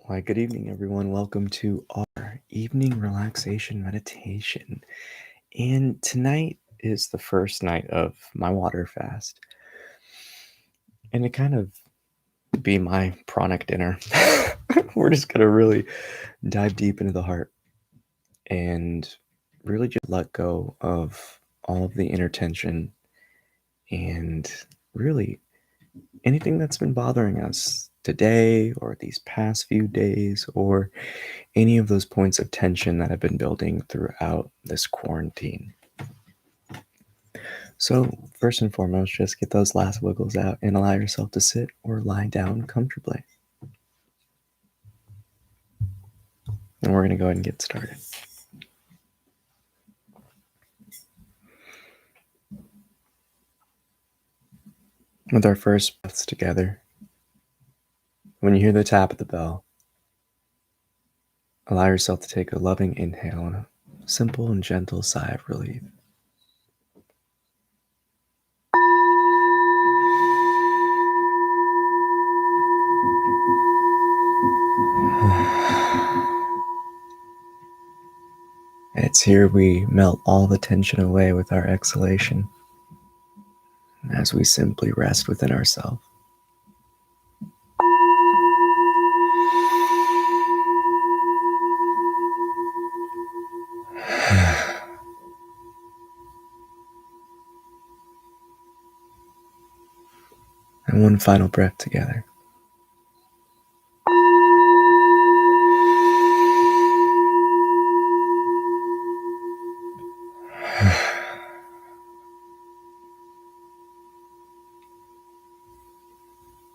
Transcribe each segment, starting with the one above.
Why, good evening, everyone. Welcome to our evening relaxation meditation. And tonight is the first night of my water fast. And to kind of be my pranic dinner, we're just going to really dive deep into the heart and really just let go of all of the inner tension and really anything that's been bothering us today or these past few days or any of those points of tension that have been building throughout this quarantine. So, first and foremost, just get those last wiggles out and allow yourself to sit or lie down comfortably. And we're going to go ahead and get started. With our first breaths together, when you hear the tap of the bell, allow yourself to take a loving inhale and a simple and gentle sigh of relief. It's here we melt all the tension away with our exhalation as we simply rest within ourselves. And one final breath together.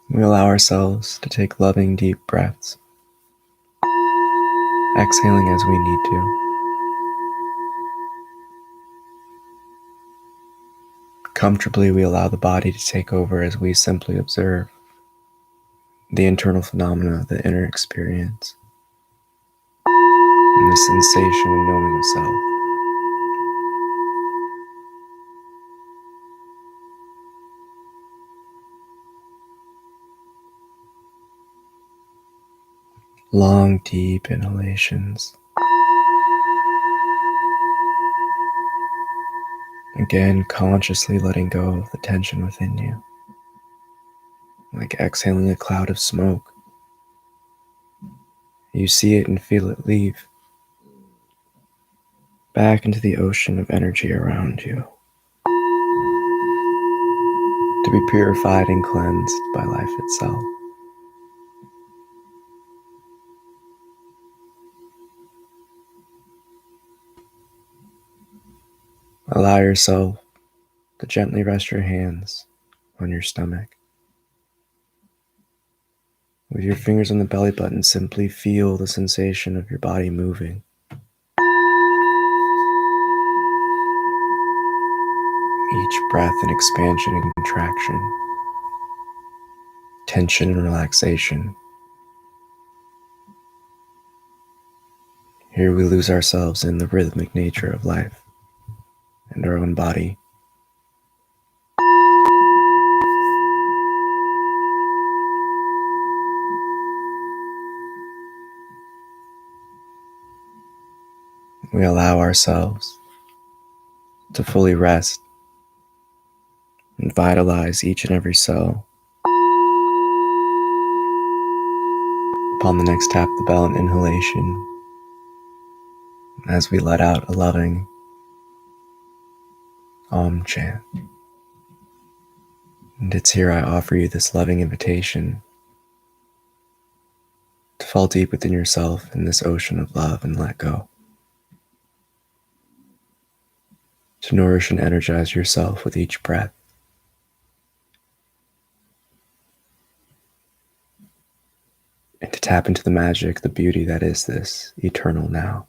We allow ourselves to take loving, deep breaths, exhaling as we need to. Comfortably, we allow the body to take over as we simply observe the internal phenomena of the inner experience and the sensation and knowing of self. Long, deep inhalations. Again, consciously letting go of the tension within you, like exhaling a cloud of smoke. You see it and feel it leave back into the ocean of energy around you, to be purified and cleansed by life itself. Allow yourself to gently rest your hands on your stomach. With your fingers on the belly button, simply feel the sensation of your body moving. Each breath an expansion and contraction, tension and relaxation. Here we lose ourselves in the rhythmic nature of life and our own body. We allow ourselves to fully rest and vitalize each and every cell. Upon the next tap of the bell and inhalation, as we let out a loving Om chant. And it's here I offer you this loving invitation to fall deep within yourself in this ocean of love and let go. To nourish and energize yourself with each breath. And to tap into the magic, the beauty that is this eternal now.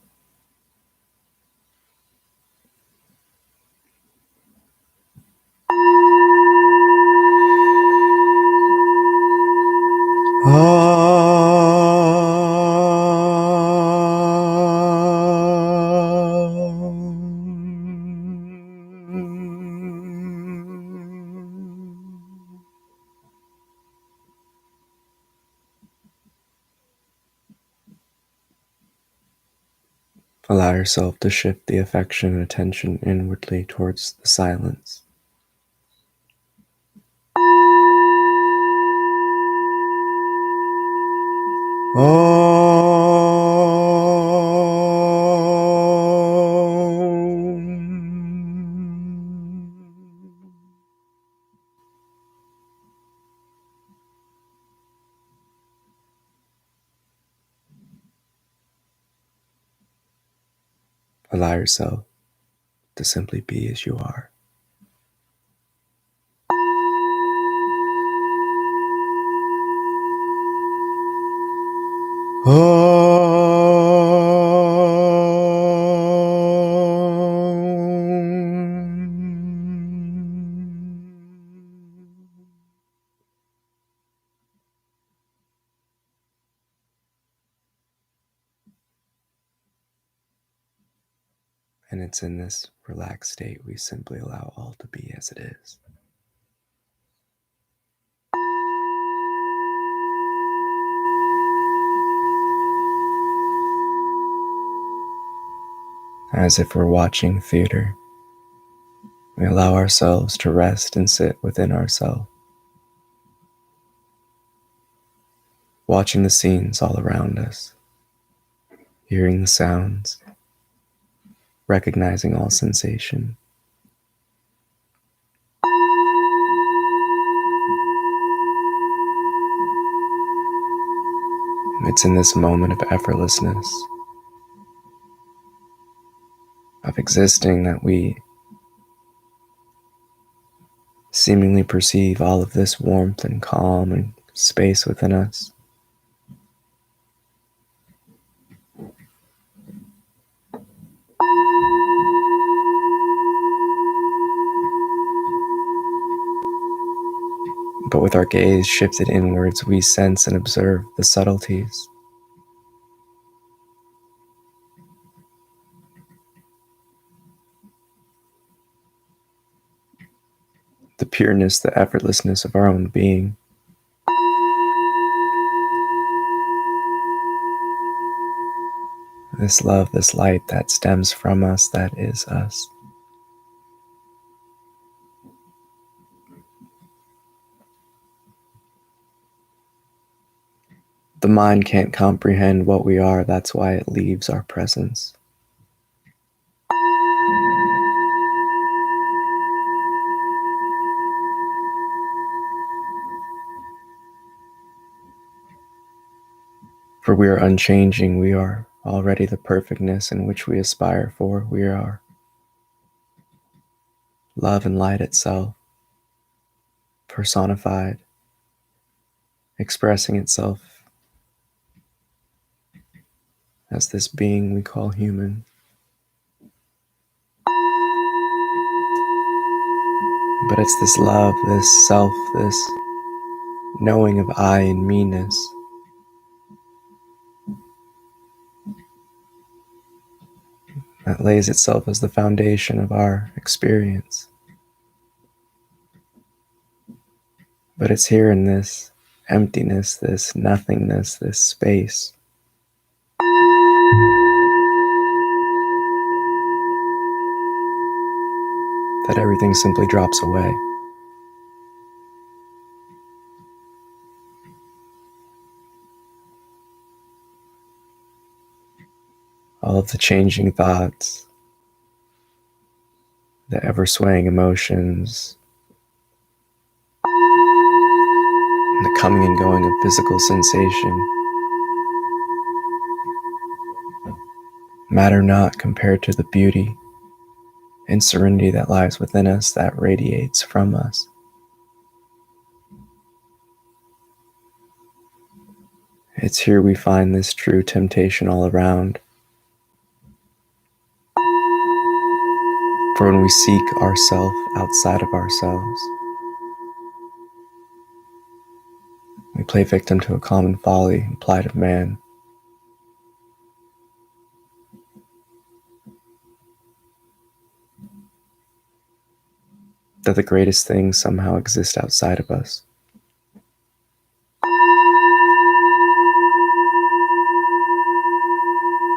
Allow yourself to shift the affection and attention inwardly towards the silence. Allow yourself to simply be as you are. And it's in this relaxed state we simply allow all to be as it is. As if we're watching theater, we allow ourselves to rest and sit within ourselves, watching the scenes all around us, hearing the sounds, recognizing all sensation. It's in this moment of effortlessness, of existing, that we seemingly perceive all of this warmth and calm and space within us. But with our gaze shifted inwards, we sense and observe the subtleties. The pureness, the effortlessness of our own being. This love, this light that stems from us, that is us. The mind can't comprehend what we are, that's why it leaves our presence. For we are unchanging, we are already the perfectness in which we aspire for. We are love and light itself, personified, expressing itself as this being we call human. But it's this love, this self, this knowing of I and me-ness that lays itself as the foundation of our experience. But it's here in this emptiness, this nothingness, this space, that everything simply drops away. All of the changing thoughts, the ever-swaying emotions, and the coming and going of physical sensation matter not compared to the beauty and serenity that lies within us, that radiates from us. It's here we find this true temptation all around. For when we seek ourself outside of ourselves, we play victim to a common folly and plight of man. That the greatest things somehow exist outside of us.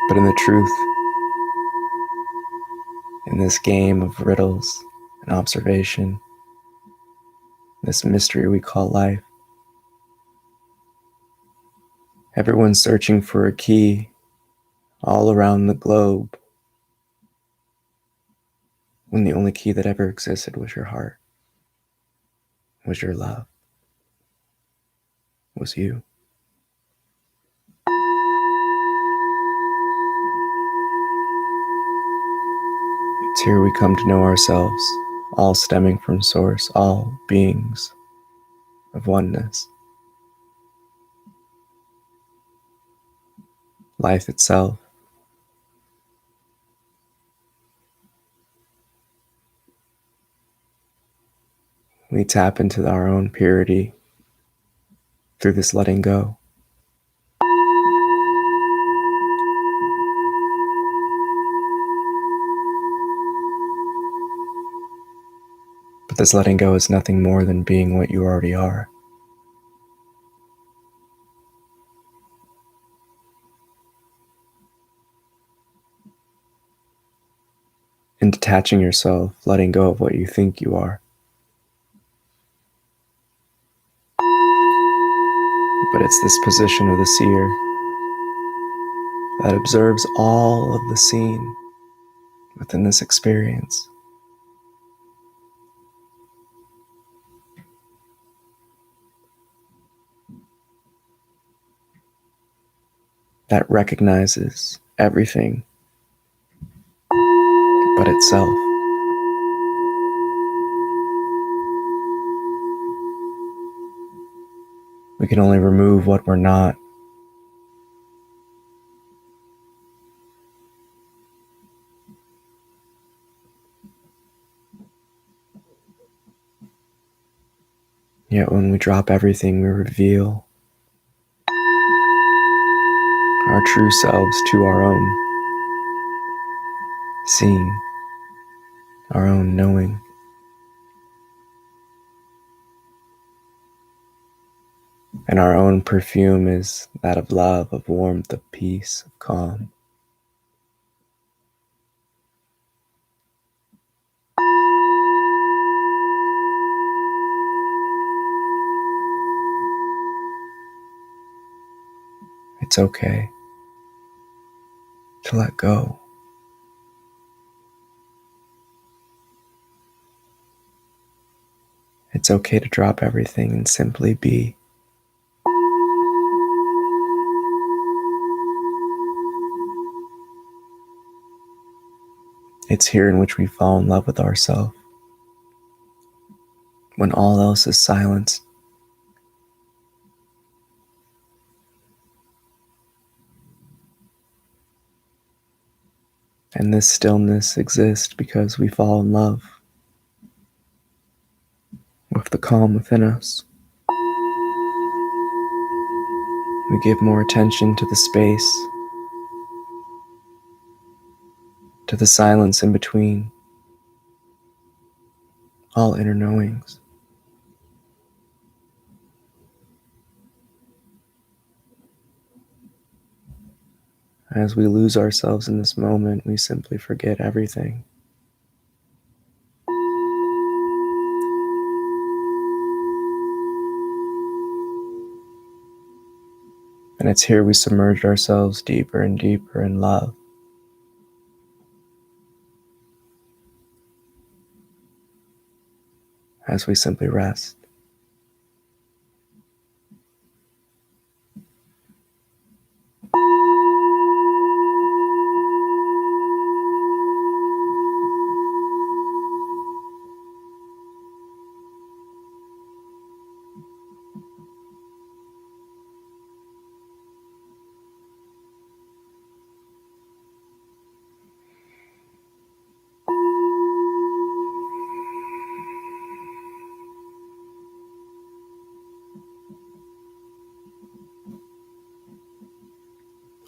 But in the truth, in this game of riddles and observation, this mystery we call life. Everyone's searching for a key all around the globe, when the only key that ever existed was your heart, was your love, was you. It's here we come to know ourselves, all stemming from Source, all beings of oneness. Life itself. We tap into our own purity through this letting go. But this letting go is nothing more than being what you already are. In detaching yourself, letting go of what you think you are. But it's this position of the seer that observes all of the seen within this experience. That recognizes everything but itself. We can only remove what we're not. Yet when we drop everything, we reveal our true selves to our own seeing, our own knowing. And our own perfume is that of love, of warmth, of peace, of calm. It's okay to let go. It's okay to drop everything and simply be. It's here in which we fall in love with ourselves, when all else is silenced. And this stillness exists because we fall in love with the calm within us. We give more attention to the space, to the silence in between all inner knowings. As we lose ourselves in this moment, we simply forget everything. And it's here we submerge ourselves deeper and deeper in love. As we simply rest.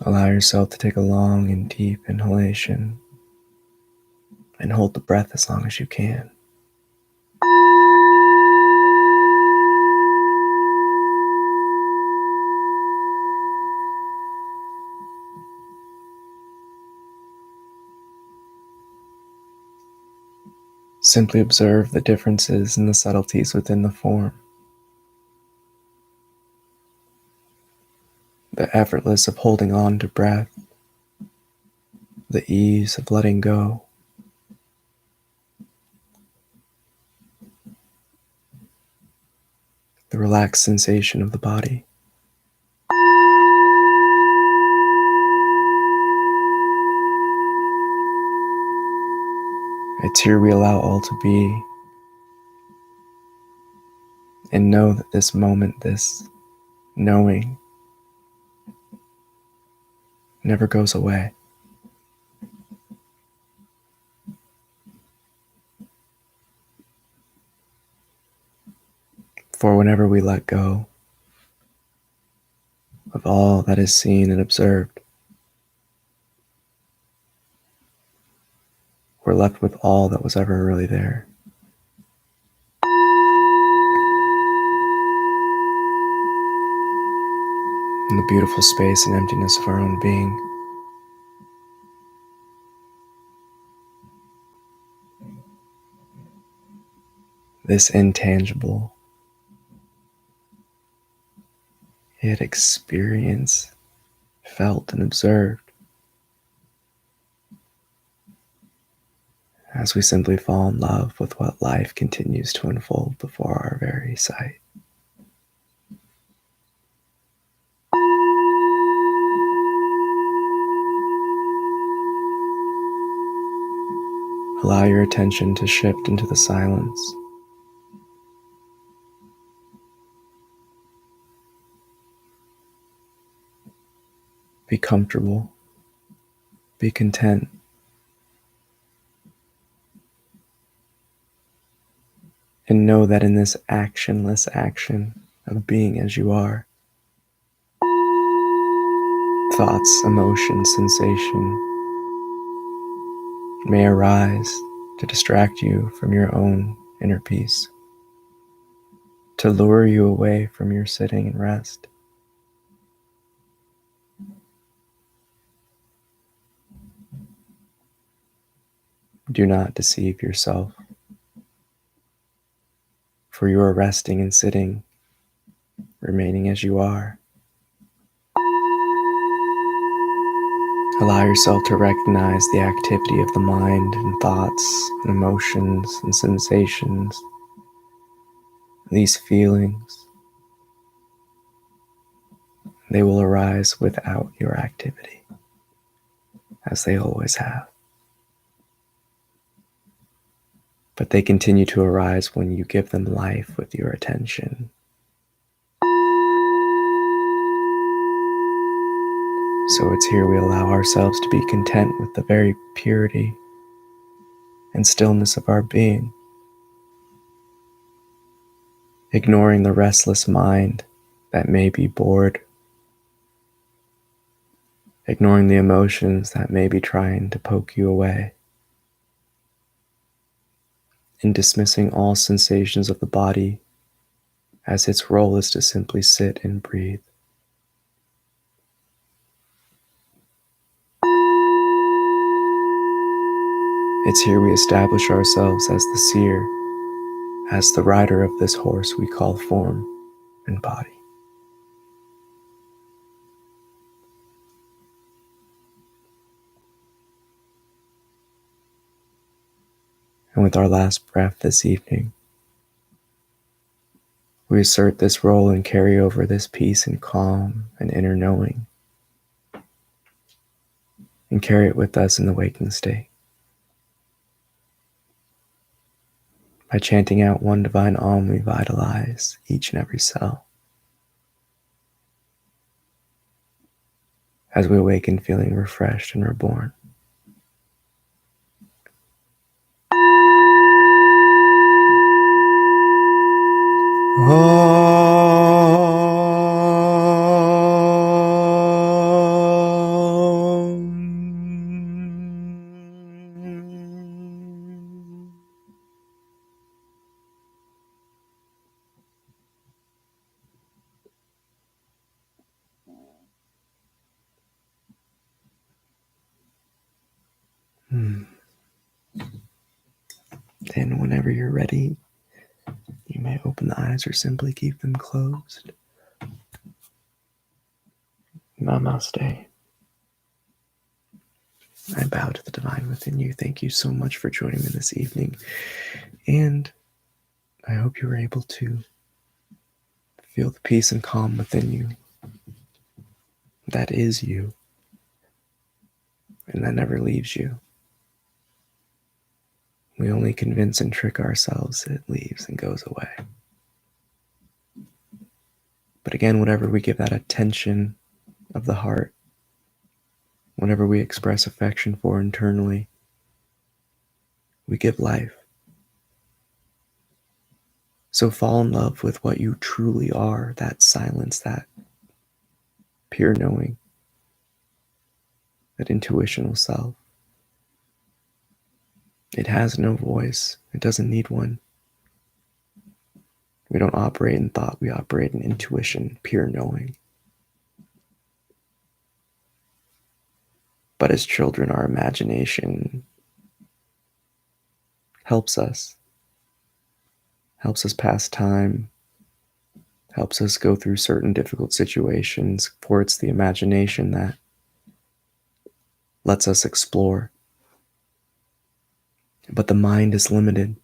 Allow yourself to take a long and deep inhalation and hold the breath as long as you can. Simply observe the differences and the subtleties within the form. The effortless of holding on to breath, the ease of letting go, the relaxed sensation of the body. It's here we allow all to be and know that this moment, this knowing, never goes away. For whenever we let go of all that is seen and observed, we're left with all that was ever really there. In the beautiful space and emptiness of our own being. This intangible, yet experienced, felt, and observed as we simply fall in love with what life continues to unfold before our very sight. Allow your attention to shift into the silence. Be comfortable. Be content. And know that in this actionless action of being as you are, thoughts, emotions, sensation may arise to distract you from your own inner peace, to lure you away from your sitting and rest. Do not deceive yourself, for you are resting and sitting, remaining as you are. Allow yourself to recognize the activity of the mind and thoughts and emotions and sensations, these feelings. They will arise without your activity, as they always have. But they continue to arise when you give them life with your attention. So it's here we allow ourselves to be content with the very purity and stillness of our being, ignoring the restless mind that may be bored, ignoring the emotions that may be trying to poke you away, and dismissing all sensations of the body as its role is to simply sit and breathe. It's here we establish ourselves as the seer, as the rider of this horse we call form and body. And with our last breath this evening, we assert this role and carry over this peace and calm and inner knowing, and carry it with us in the waking state. By chanting out one divine Om, we vitalize each and every cell as we awaken feeling refreshed and reborn. And whenever you're ready, you may open the eyes or simply keep them closed. Namaste. I bow to the divine within you. Thank you so much for joining me this evening. And I hope you were able to feel the peace and calm within you. That is you. And that never leaves you. We only convince and trick ourselves it leaves and goes away. But again, whatever we give that attention of the heart, whenever we express affection for internally, we give life. So fall in love with what you truly are, that silence, that pure knowing, that intuitional self. It has no voice. It doesn't need one. We don't operate in thought. We operate in intuition, pure knowing. But as children, our imagination helps us pass time, helps us go through certain difficult situations, for it's the imagination that lets us explore. But the mind is limited.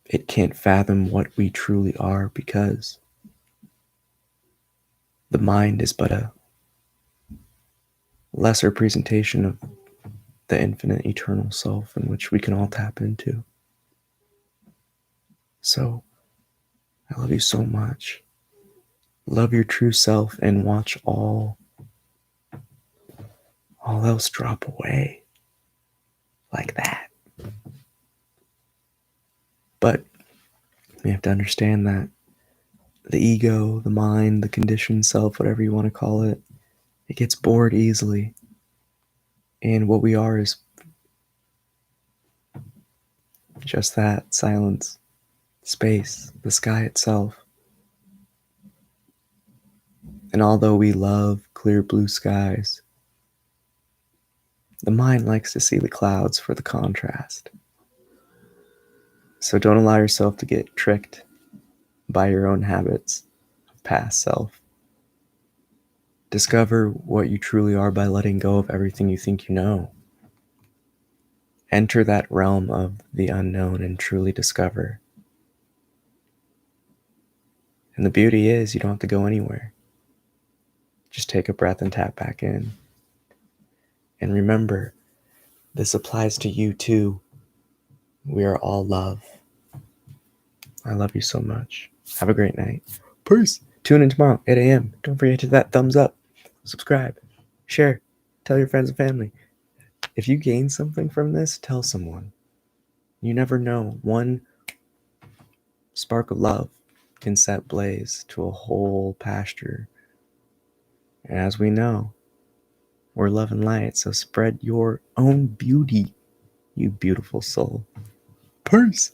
It can't fathom what we truly are because the mind is but a lesser presentation of the infinite eternal self in which we can all tap into. So, I love you so much. Love your true self and watch all else drop away like that. But we have to understand that the ego, the mind, the conditioned self, whatever you want to call it, it gets bored easily. And what we are is just that: silence, space, the sky itself. And although we love clear blue skies, the mind likes to see the clouds for the contrast. So don't allow yourself to get tricked by your own habits of past self. Discover what you truly are by letting go of everything you think you know. Enter that realm of the unknown and truly discover. And the beauty is, you don't have to go anywhere. Just take a breath and tap back in. And remember, this applies to you too. We are all love. I love you so much. Have a great night. Peace. Tune in tomorrow, 8 a.m. Don't forget to hit that thumbs up, subscribe, share, tell your friends and family. If you gain something from this, tell someone. You never know. One spark of love can set blaze to a whole pasture. And as we know, we're love and light, so spread your own beauty, you beautiful soul. Peace.